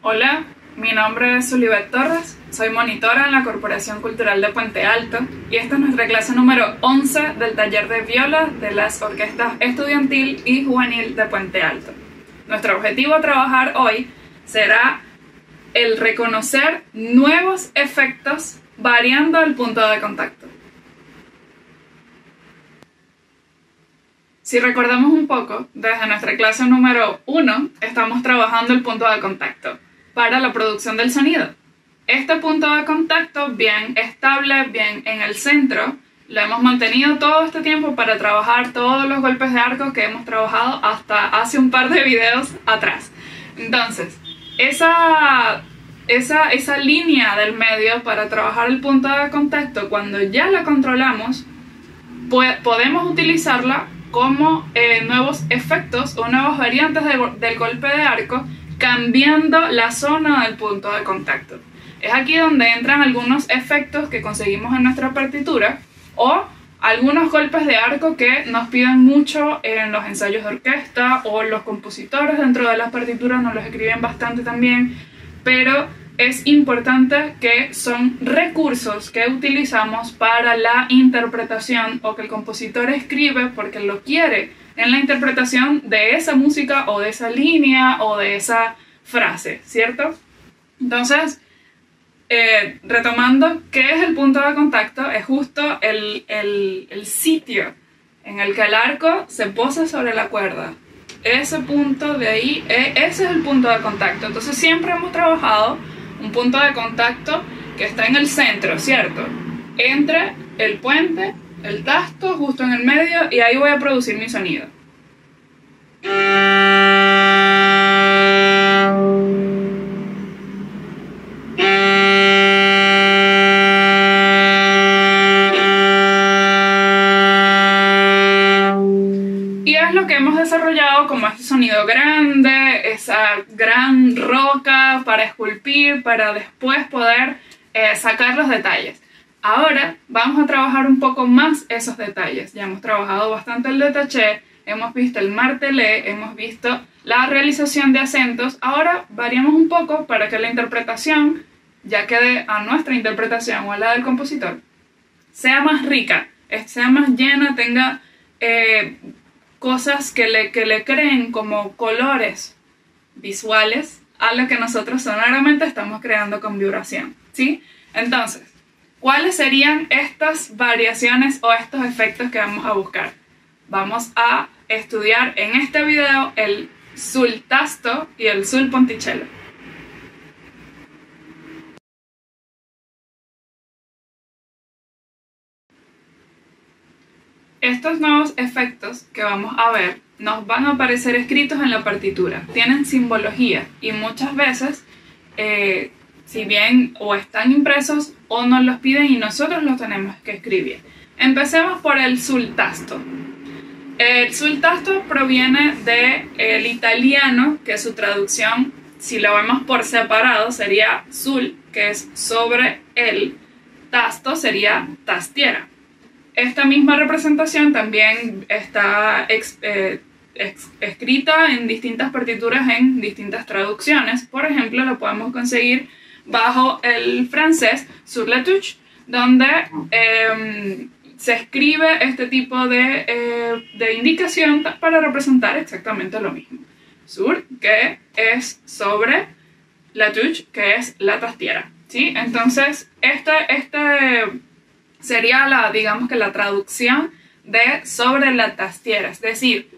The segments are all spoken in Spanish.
Hola, mi nombre es Zulibet Torres, soy monitora en la Corporación Cultural de Puente Alto y esta es nuestra clase número 11 del taller de viola de las orquestas estudiantil y juvenil de Puente Alto. Nuestro objetivo a trabajar hoy será el reconocer nuevos efectos variando el punto de contacto. Si recordamos un poco, desde nuestra clase número 1 estamos trabajando el punto de contacto para la producción del sonido. Este punto de contacto bien estable, bien en el centro, lo hemos mantenido todo este tiempo para trabajar todos los golpes de arco que hemos trabajado hasta hace un par de videos atrás. Entonces, esa línea del medio para trabajar el punto de contacto, cuando ya la controlamos, podemos utilizarla como nuevos efectos o nuevas variantes del golpe de arco, cambiando la zona del punto de contacto. Es aquí donde entran algunos efectos que conseguimos en nuestra partitura o algunos golpes de arco que nos piden mucho en los ensayos de orquesta, o los compositores dentro de las partituras nos los escriben bastante también, pero es importante que son recursos que utilizamos para la interpretación, o que el compositor escribe porque lo quiere en la interpretación de esa música o de esa línea o de esa frase, ¿cierto? Entonces, retomando, ¿qué es el punto de contacto? Es justo el sitio en el que el arco se posa sobre la cuerda. Ese punto de ahí, ese es el punto de contacto. Entonces siempre hemos trabajado un punto de contacto que está en el centro, ¿cierto? Entre el puente, el tasto, justo en el medio, y ahí voy a producir mi sonido. Y es lo que hemos desarrollado como este sonido grande, esa gran roca para esculpir, para después poder sacar los detalles. Ahora vamos a trabajar un poco más esos detalles. Ya hemos trabajado bastante el détaché, hemos visto el martelé, hemos visto la realización de acentos. Ahora variamos un poco para que la interpretación, ya quede a nuestra interpretación o a la del compositor, sea más rica, sea más llena, tenga cosas que le creen como colores visuales a lo que nosotros sonoramente estamos creando con vibración, ¿sí? Entonces, ¿cuáles serían estas variaciones o estos efectos que vamos a buscar? Vamos a estudiar en este video el sul tasto y el sul ponticello. Estos nuevos efectos que vamos a ver nos van a aparecer escritos en la partitura. Tienen simbología y muchas veces, si bien o están impresos o nos los piden y nosotros los tenemos que escribir. Empecemos por el sul tasto. El sul tasto proviene del italiano, que su traducción, si lo vemos por separado, sería sul, que es sobre el, tasto sería tastiera. Esta misma representación también está escrita en distintas partituras en distintas traducciones. Por ejemplo, lo podemos conseguir bajo el francés sur la touche, donde se escribe este tipo de indicación para representar exactamente lo mismo. Sur, que es sobre, la touche, que es la tastiera, ¿sí? Entonces, sería digamos que la traducción de sobre la tastiera, es decir,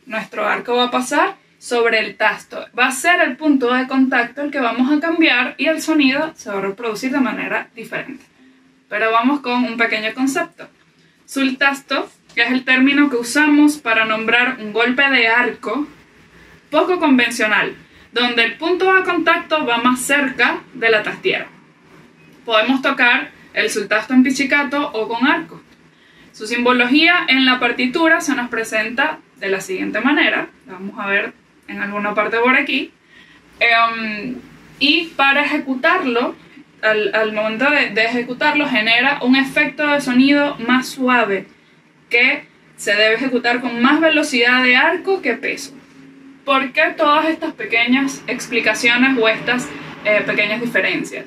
nuestro arco va a pasar sobre el tasto, va a ser el punto de contacto el que vamos a cambiar y el sonido se va a reproducir de manera diferente. Pero vamos con un pequeño concepto. Sul tasto, que es el término que usamos para nombrar un golpe de arco poco convencional, donde el punto de contacto va más cerca de la tastiera. Podemos tocar el sul tasto en pizzicato o con arco. Su simbología en la partitura se nos presenta de la siguiente manera. Vamos a ver en alguna parte por aquí. Y para ejecutarlo, al momento de ejecutarlo, genera un efecto de sonido más suave que se debe ejecutar con más velocidad de arco que peso. ¿por qué todas estas pequeñas explicaciones o estas pequeñas diferencias?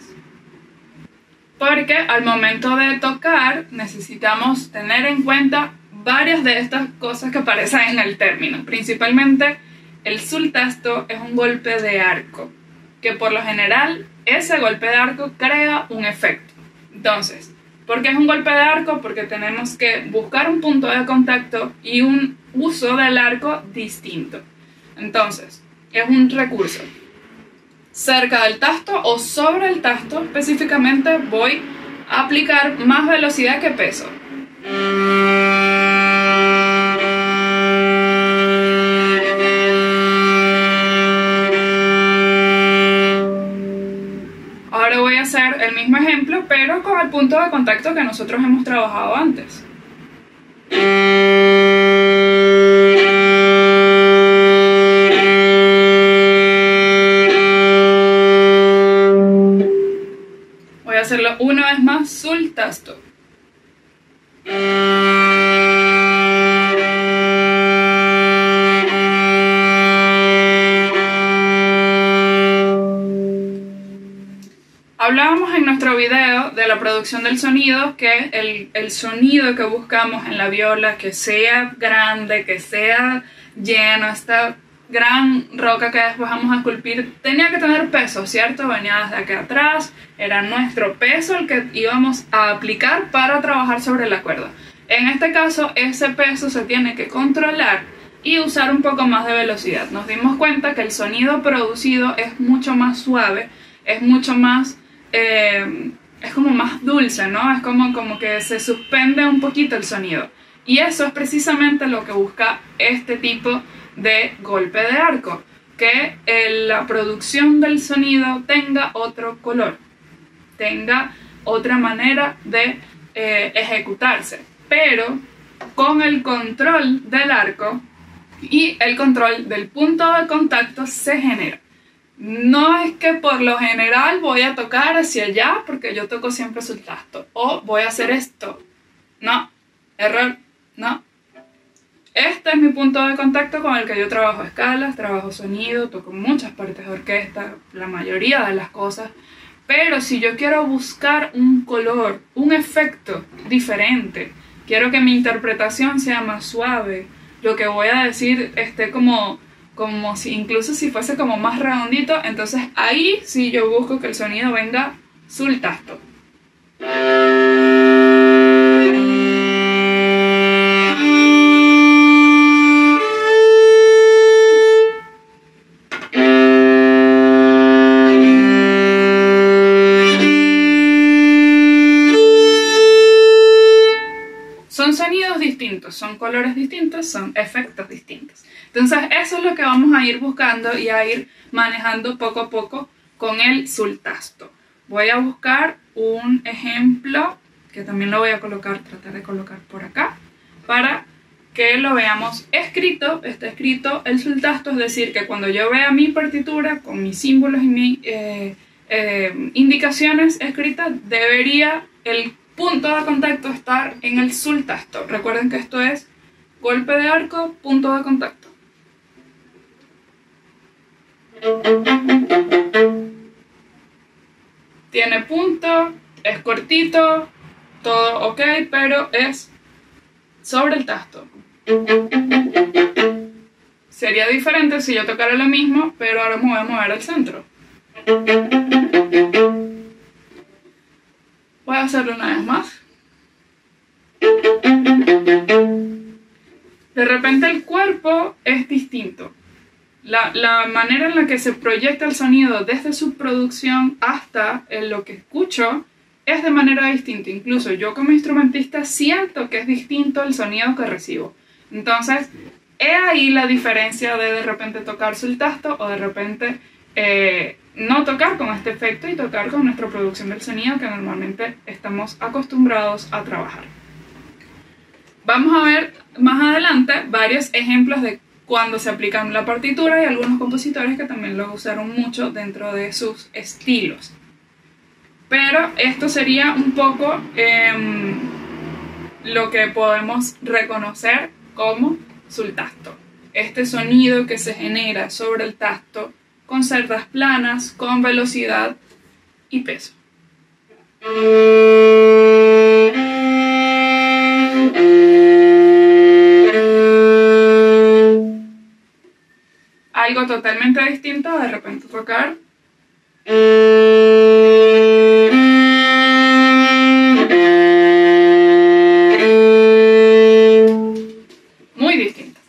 Porque al momento de tocar necesitamos tener en cuenta varias de estas cosas que aparecen en el término. Principalmente el sultasto es un golpe de arco, que por lo general ese golpe de arco crea un efecto. Entonces, ¿por qué es un golpe de arco? Porque tenemos que buscar un punto de contacto y un uso del arco distinto. Entonces, es un recurso. Cerca del tasto o sobre el tasto, específicamente voy a aplicar más velocidad que peso. Ahora voy a hacer el mismo ejemplo, pero con el punto de contacto que nosotros hemos trabajado antes. Voy a hacerlo una vez más, sultasto. Hablábamos en nuestro video de la producción del sonido, que el sonido que buscamos en la viola, que sea grande, que sea lleno, esta gran roca que después vamos a esculpir, tenía que tener peso, ¿cierto? Venía desde aquí atrás, era nuestro peso el que íbamos a aplicar para trabajar sobre la cuerda. En este caso, ese peso se tiene que controlar y usar un poco más de velocidad. Nos dimos cuenta que el sonido producido es mucho más suave, es mucho más... es como más dulce, ¿no? Es como que se suspende un poquito el sonido. Y eso es precisamente lo que busca este tipo de golpe de arco, que la producción del sonido tenga otro color, tenga otra manera de ejecutarse, pero con el control del arco y el control del punto de contacto se genera. No es que por lo general voy a tocar hacia allá porque yo toco siempre sultasto, o voy a hacer esto. No, error, no. Este es mi punto de contacto con el que yo trabajo escalas, trabajo sonido, toco muchas partes de orquesta, la mayoría de las cosas. Pero si yo quiero buscar un color, un efecto diferente, quiero que mi interpretación sea más suave, lo que voy a decir esté como si, incluso si fuese como más redondito, entonces ahí sí yo busco que el sonido venga sultasto. Son sonidos distintos, son colores distintos, son efectos distintos. Entonces eso es lo que vamos a ir buscando y a ir manejando poco a poco con el sultasto. Voy a buscar un ejemplo que también lo voy a tratar de colocar por acá para que lo veamos escrito. Está escrito el sultasto, es decir, que cuando yo vea mi partitura con mis símbolos y mis indicaciones escritas, debería el punto de contacto estar en el sultasto. Recuerden que esto es golpe de arco, punto de contacto. Tiene punto, es cortito, todo ok, pero es sobre el tasto. Sería diferente si yo tocara lo mismo, pero ahora me voy a mover al centro. Voy a hacerlo una vez más. De repente el cuerpo es distinto. La manera en la que se proyecta el sonido desde su producción hasta en lo que escucho es de manera distinta. Incluso yo como instrumentista siento que es distinto el sonido que recibo. Entonces, he ahí la diferencia de repente tocar sultasto o de repente no tocar con este efecto y tocar con nuestra producción del sonido que normalmente estamos acostumbrados a trabajar. Vamos a ver más adelante varios ejemplos de cuando se aplica en la partitura y algunos compositores que también lo usaron mucho dentro de sus estilos. Pero esto sería un poco lo que podemos reconocer como sultasto. este sonido que se genera sobre el tacto con cerdas planas, con velocidad y peso. Algo totalmente distinto, de repente tocar. Muy distinto.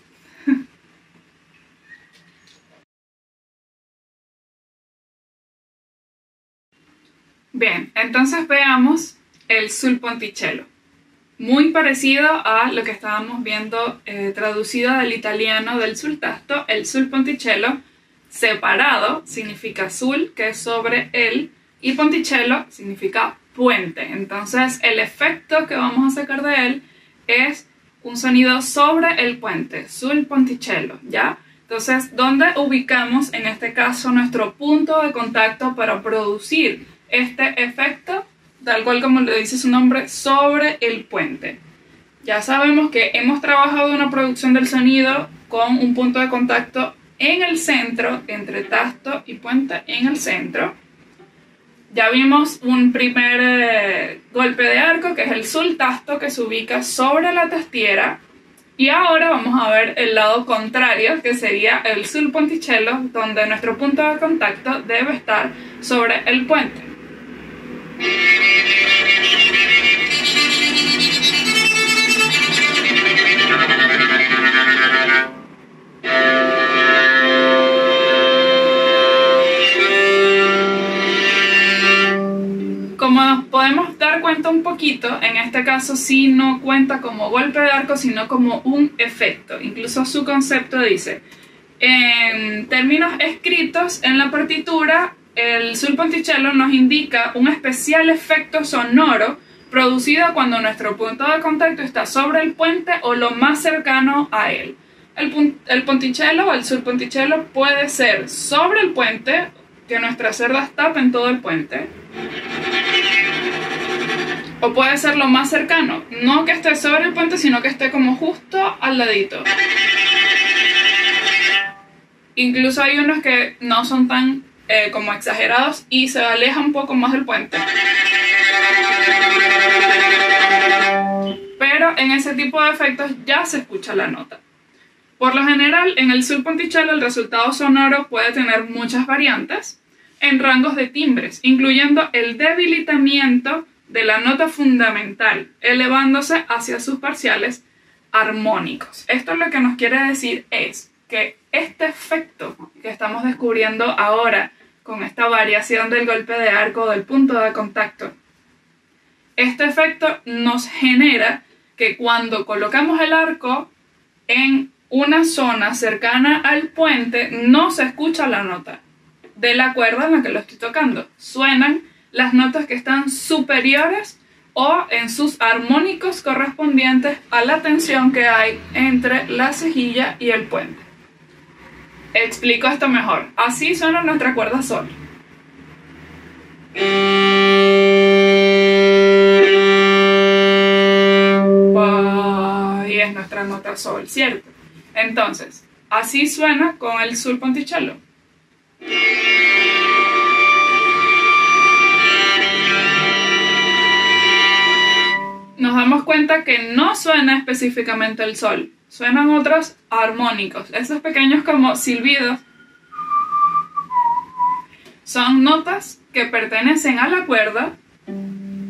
Bien, entonces veamos el sul ponticello. Muy parecido a lo que estábamos viendo traducido del italiano del sul tasto, el sul ponticello separado significa sul, que es sobre él, y ponticello significa puente. Entonces el efecto que vamos a sacar de él es un sonido sobre el puente, sul ponticello, ¿ya? Entonces, ¿dónde ubicamos en este caso nuestro punto de contacto para producir este efecto? Tal cual como le dice su nombre, sobre el puente. Ya sabemos que hemos trabajado una producción del sonido con un punto de contacto en el centro, entre tasto y puente en el centro. Ya vimos un primer golpe de arco, que es el sul tasto, que se ubica sobre la tastiera. Y ahora vamos a ver el lado contrario, que sería el sul ponticello, donde nuestro punto de contacto debe estar sobre el puente. Como nos podemos dar cuenta un poquito, en este caso sí no cuenta como golpe de arco, sino como un efecto. Incluso su concepto dice, en términos escritos en la partitura, el sul ponticello nos indica un especial efecto sonoro producido cuando nuestro punto de contacto está sobre el puente o lo más cercano a él. El ponticello o el sul ponticello puede ser sobre el puente, que nuestras cerdas tapen todo el puente, o puede ser lo más cercano, no que esté sobre el puente, sino que esté como justo al ladito. Incluso hay unos que no son tan como exagerados y se alejan un poco más del puente. Pero en ese tipo de efectos ya se escucha la nota. Por lo general, en el sul ponticello el resultado sonoro puede tener muchas variantes en rangos de timbres, incluyendo el debilitamiento de la nota fundamental, elevándose hacia sus parciales armónicos. Esto lo que nos quiere decir es que este efecto que estamos descubriendo ahora con esta variación del golpe de arco o del punto de contacto, este efecto nos genera que cuando colocamos el arco en una zona cercana al puente no se escucha la nota de la cuerda en la que lo estoy tocando. Suenan las notas que están superiores o en sus armónicos correspondientes a la tensión que hay entre la cejilla y el puente. Explico esto mejor. Así suena nuestra cuerda sol. Y es nuestra nota sol, ¿cierto? Entonces, así suena con el sul ponticello. Nos damos cuenta que no suena específicamente el sol, suenan otros armónicos, esos pequeños como silbidos. Son notas que pertenecen a la cuerda,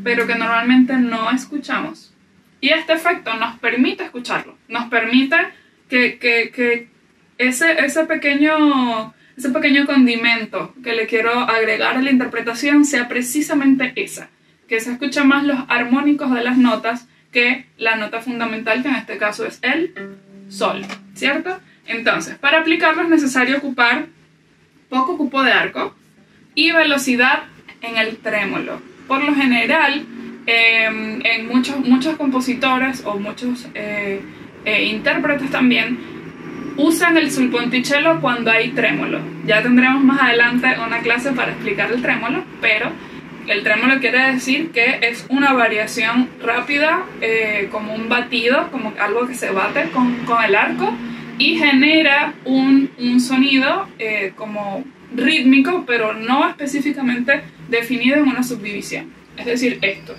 pero que normalmente no escuchamos. Y este efecto nos permite escucharlo, nos permite que ese pequeño condimento que le quiero agregar a la interpretación sea precisamente esa, que se escuchan más los armónicos de las notas que la nota fundamental, que en este caso es el sol, ¿cierto? Entonces, para aplicarlo es necesario ocupar poco cupo de arco y velocidad en el trémolo. Por lo general, en muchos compositores o muchos intérpretes también usan el sul ponticello cuando hay trémolo. Ya tendremos más adelante una clase para explicar el trémolo, pero el trémolo quiere decir que es una variación rápida, como un batido, como algo que se bate con el arco, y genera un sonido como rítmico, pero no específicamente definido en una subdivisión. Es decir, esto.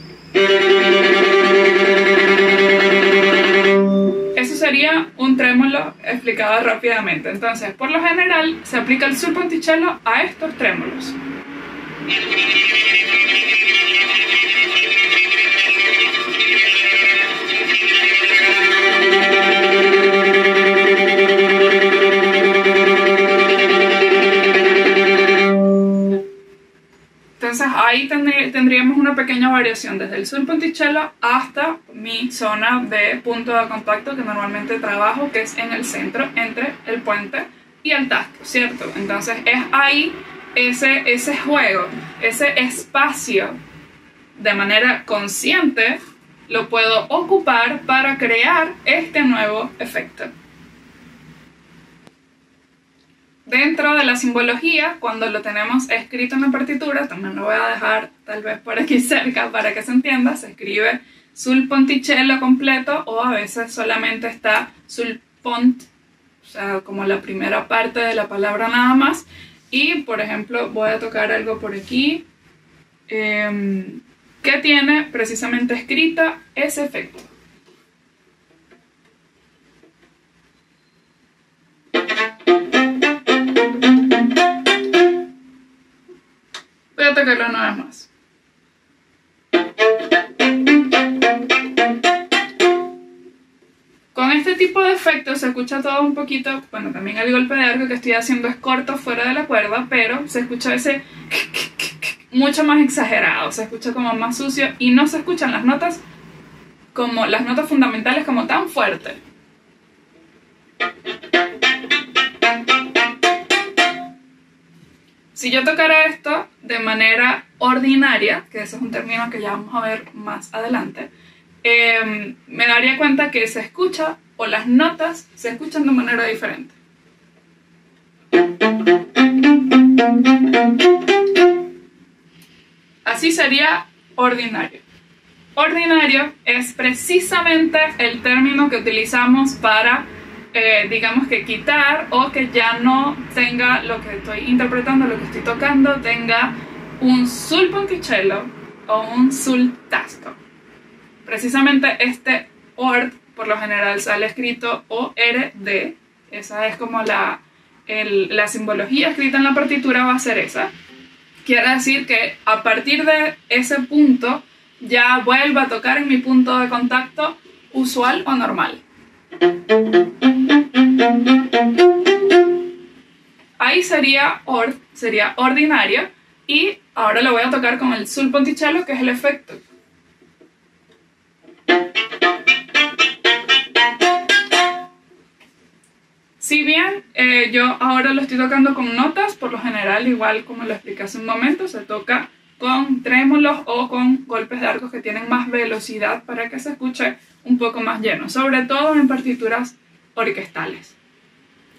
Eso sería un trémolo explicado rápidamente. Entonces, por lo general, se aplica el sul ponticello a estos trémolos. Entonces ahí tendríamos una pequeña variación desde el sul ponticello hasta mi zona de punto de contacto que normalmente trabajo, que es en el centro entre el puente y el tasto, ¿cierto? Entonces es ahí ese juego, ese espacio de manera consciente lo puedo ocupar para crear este nuevo efecto. Dentro de la simbología, cuando lo tenemos escrito en la partitura, también lo voy a dejar tal vez por aquí cerca para que se entienda, se escribe sul ponticello completo o a veces solamente está sul pont, o sea, como la primera parte de la palabra nada más. Y, por ejemplo, voy a tocar algo por aquí que tiene precisamente escrita ese efecto. Voy a tocarlo una vez más. Con este tipo de efectos se escucha todo un poquito, bueno, también el golpe de arco que estoy haciendo es corto fuera de la cuerda, pero se escucha ese mucho más exagerado, se escucha como más sucio y no se escuchan las notas como las notas fundamentales como tan fuertes. Si yo tocara esto de manera ordinaria, que ese es un término que ya vamos a ver más adelante, me daría cuenta que se escucha, o las notas se escuchan de manera diferente. Así sería ordinario. Ordinario es precisamente el término que utilizamos para digamos que quitar o que ya no tenga lo que estoy interpretando, lo que estoy tocando, tenga un sul ponticello o un sul tasto. Precisamente este ord por lo general sale escrito ORD, esa es como la simbología escrita en la partitura va a ser esa. Quiere decir que a partir de ese punto ya vuelvo a tocar en mi punto de contacto usual o normal. Ahí sería sería ordinario y ahora lo voy a tocar con el sul ponticello, que es el efecto. Si bien yo ahora lo estoy tocando con notas, por lo general, igual como lo expliqué hace un momento, se toca con trémolos o con golpes de arcos que tienen más velocidad para que se escuche un poco más lleno, sobre todo en partituras orquestales.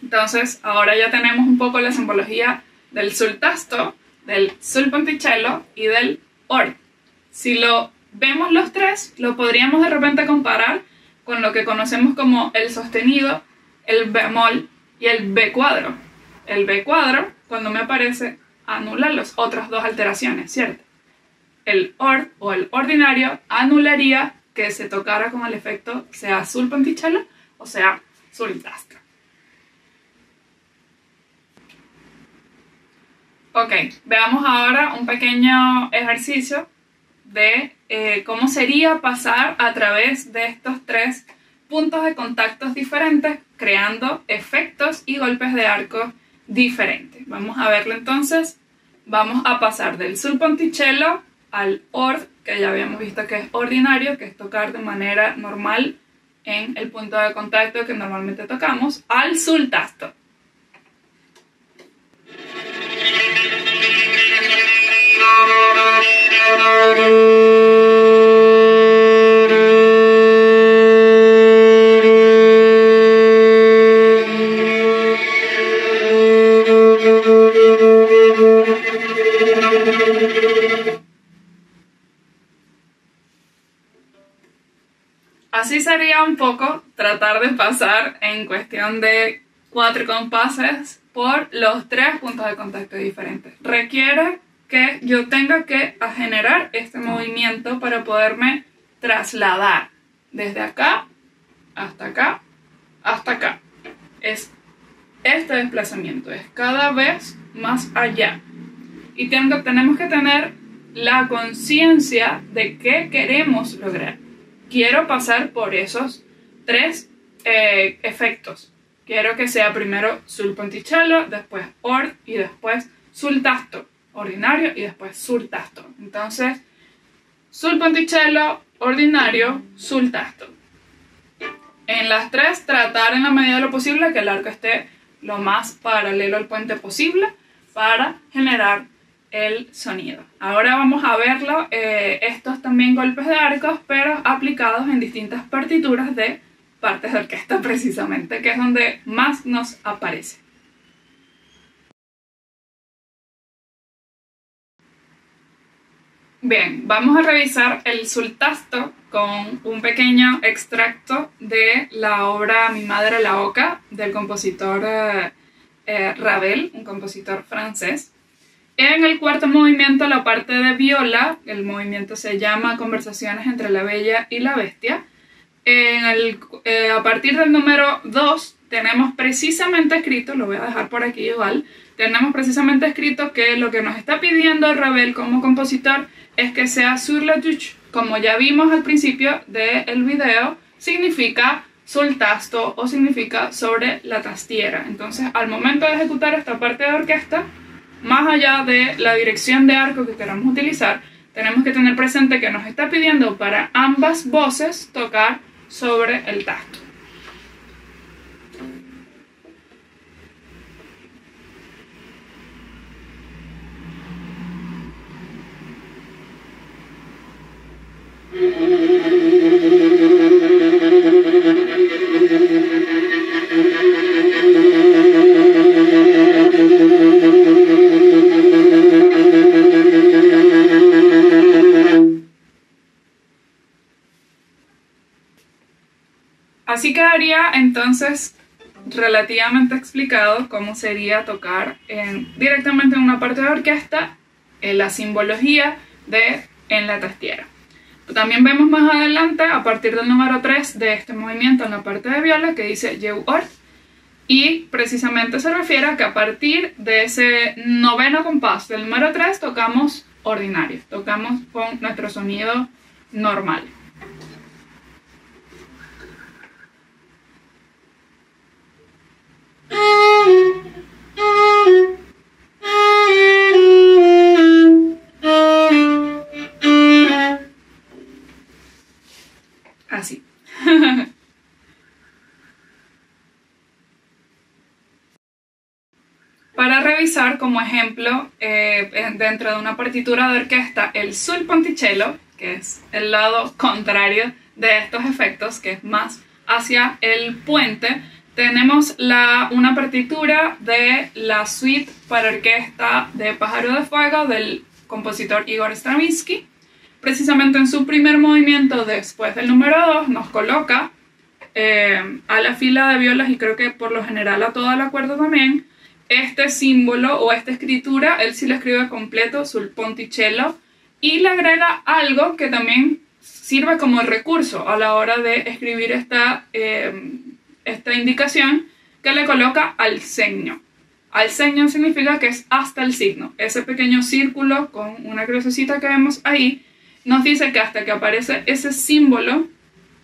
Entonces, ahora ya tenemos un poco la simbología del sul tasto, del sul ponticello y del ord. Si lo vemos los tres, lo podríamos de repente comparar con lo que conocemos como el sostenido, el bemol y el B cuadro. El B cuadro, cuando me aparece, anula las otras dos alteraciones, ¿cierto? El ord o el ordinario anularía que se tocara con el efecto sea sul ponticello o sea sul tasto. Ok, veamos ahora un pequeño ejercicio de cómo sería pasar a través de estos tres puntos de contactos diferentes, creando efectos y golpes de arco diferentes. Vamos a verlo entonces. Vamos a pasar del sul ponticello al ord, que ya habíamos visto que es ordinario, que es tocar de manera normal en el punto de contacto que normalmente tocamos, al sul tasto. Así sería un poco tratar de pasar en cuestión de 4 compases por los 3 puntos de contacto diferentes. Requiere que yo tenga que generar este movimiento para poderme trasladar desde acá hasta acá hasta acá. Es este desplazamiento, es cada vez más allá. Y tenemos que tener la conciencia de qué queremos lograr. Quiero pasar por esos 3 efectos. Quiero que sea primero sul ponticello, después ord y después sul tasto, ordinario y después sul tasto. Entonces, sul ponticello, ordinario, sul tasto. En las 3, tratar en la medida de lo posible que el arco esté lo más paralelo al puente posible para generar el sonido. Ahora vamos a verlo, estos también golpes de arcos, pero aplicados en distintas partituras de partes de orquesta precisamente, que es donde más nos aparece. Bien, vamos a revisar el sul tasto con un pequeño extracto de la obra Mi madre la oca del compositor Ravel, un compositor francés. En el cuarto movimiento, la parte de viola, el movimiento se llama Conversaciones entre la Bella y la Bestia. A partir del número 2 tenemos precisamente escrito, lo voy a dejar por aquí igual, tenemos precisamente escrito que lo que nos está pidiendo Ravel como compositor es que sea sur la touche. Como ya vimos al principio del video, significa sul tasto o significa sobre la tastiera. Entonces, al momento de ejecutar esta parte de orquesta, más allá de la dirección de arco que queramos utilizar, tenemos que tener presente que nos está pidiendo para ambas voces tocar sobre el tasto. Así quedaría entonces relativamente explicado cómo sería tocar directamente en una parte de orquesta la simbología en la tastiera. También vemos más adelante, a partir del número 3 de este movimiento en la parte de viola, que dice Jeu ord, y precisamente se refiere a que a partir de ese noveno compás del número 3 tocamos ordinario, tocamos con nuestro sonido normal. Así. Para revisar como ejemplo, dentro de una partitura de orquesta, el sul ponticello, que es el lado contrario de estos efectos, que es más hacia el puente, tenemos una partitura de la suite para orquesta de Pájaro de Fuego del compositor Igor Stravinsky. Precisamente en su primer movimiento, después del número 2, nos coloca a la fila de violas, y creo que por lo general a toda la cuerda también, este símbolo o esta escritura. Él sí lo escribe completo, sul ponticello, y le agrega algo que también sirve como recurso a la hora de escribir esta indicación, que le coloca al segno. Al segno significa que es hasta el signo. Ese pequeño círculo con una crucecita que vemos ahí nos dice que hasta que aparece ese símbolo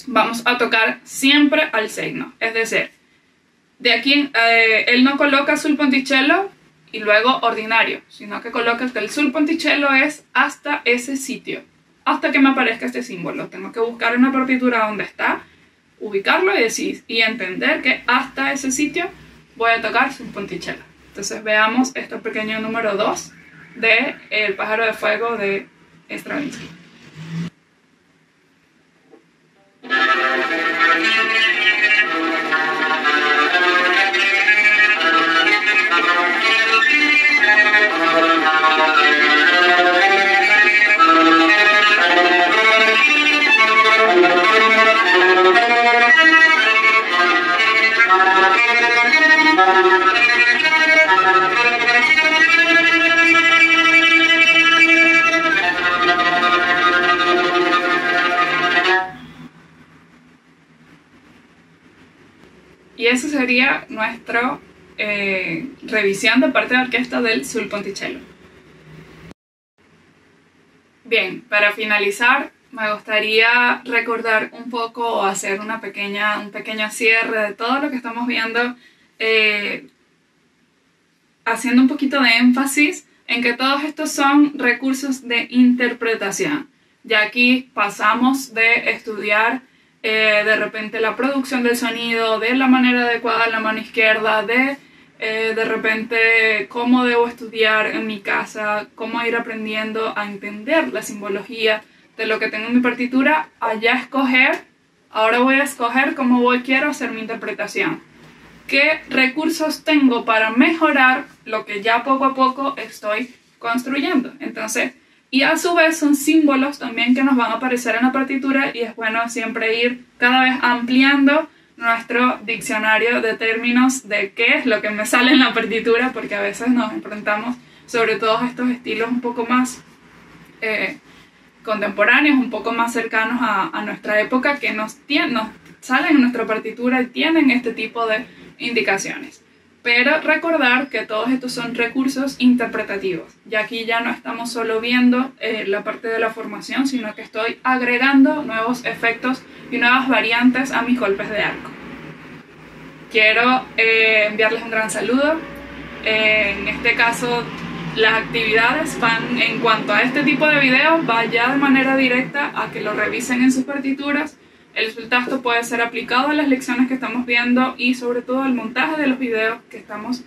vamos a tocar siempre al segno. Es decir, de aquí él no coloca sul ponticello y luego ordinario, sino que coloca que el sul ponticello es hasta ese sitio, hasta que me aparezca este símbolo. Tengo que buscar una partitura donde está, ubicarlo y entender que hasta ese sitio voy a tocar sul ponticello. Entonces veamos este pequeño número 2 de El pájaro de fuego de Stravinsky. Y eso sería nuestra revisión de parte de orquesta del Sul Ponticello. Bien, para finalizar, me gustaría recordar un poco o hacer un pequeño cierre de todo lo que estamos viendo, haciendo un poquito de énfasis en que todos estos son recursos de interpretación. Ya aquí pasamos de estudiar de repente la producción del sonido de la manera adecuada en la mano izquierda, de repente cómo debo estudiar en mi casa, cómo ir aprendiendo a entender la simbología de lo que tengo en mi partitura, ahora voy a escoger cómo quiero hacer mi interpretación. ¿Qué recursos tengo para mejorar lo que ya poco a poco estoy construyendo? Entonces, y a su vez son símbolos también que nos van a aparecer en la partitura y es bueno siempre ir cada vez ampliando nuestro diccionario de términos de qué es lo que me sale en la partitura, porque a veces nos enfrentamos sobre todo a estos estilos un poco más contemporáneos, un poco más cercanos a nuestra época, que nos salen en nuestra partitura y tienen este tipo de indicaciones. Pero recordar que todos estos son recursos interpretativos. Y aquí ya no estamos solo viendo la parte de la formación, sino que estoy agregando nuevos efectos y nuevas variantes a mis golpes de arco. Quiero enviarles un gran saludo. En este caso, las actividades van, en cuanto a este tipo de videos, va ya de manera directa a que lo revisen en sus partituras. El sultasto puede ser aplicado a las lecciones que estamos viendo y sobre todo el montaje de los videos que estamos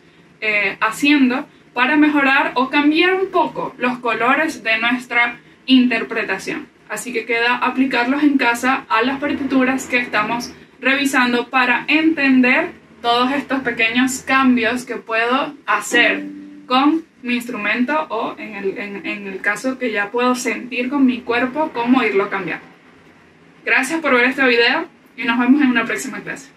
haciendo para mejorar o cambiar un poco los colores de nuestra interpretación. Así que queda aplicarlos en casa a las partituras que estamos revisando para entender todos estos pequeños cambios que puedo hacer con mi instrumento o en el caso que ya puedo sentir con mi cuerpo, cómo irlo cambiando. Gracias por ver este video y nos vemos en una próxima clase.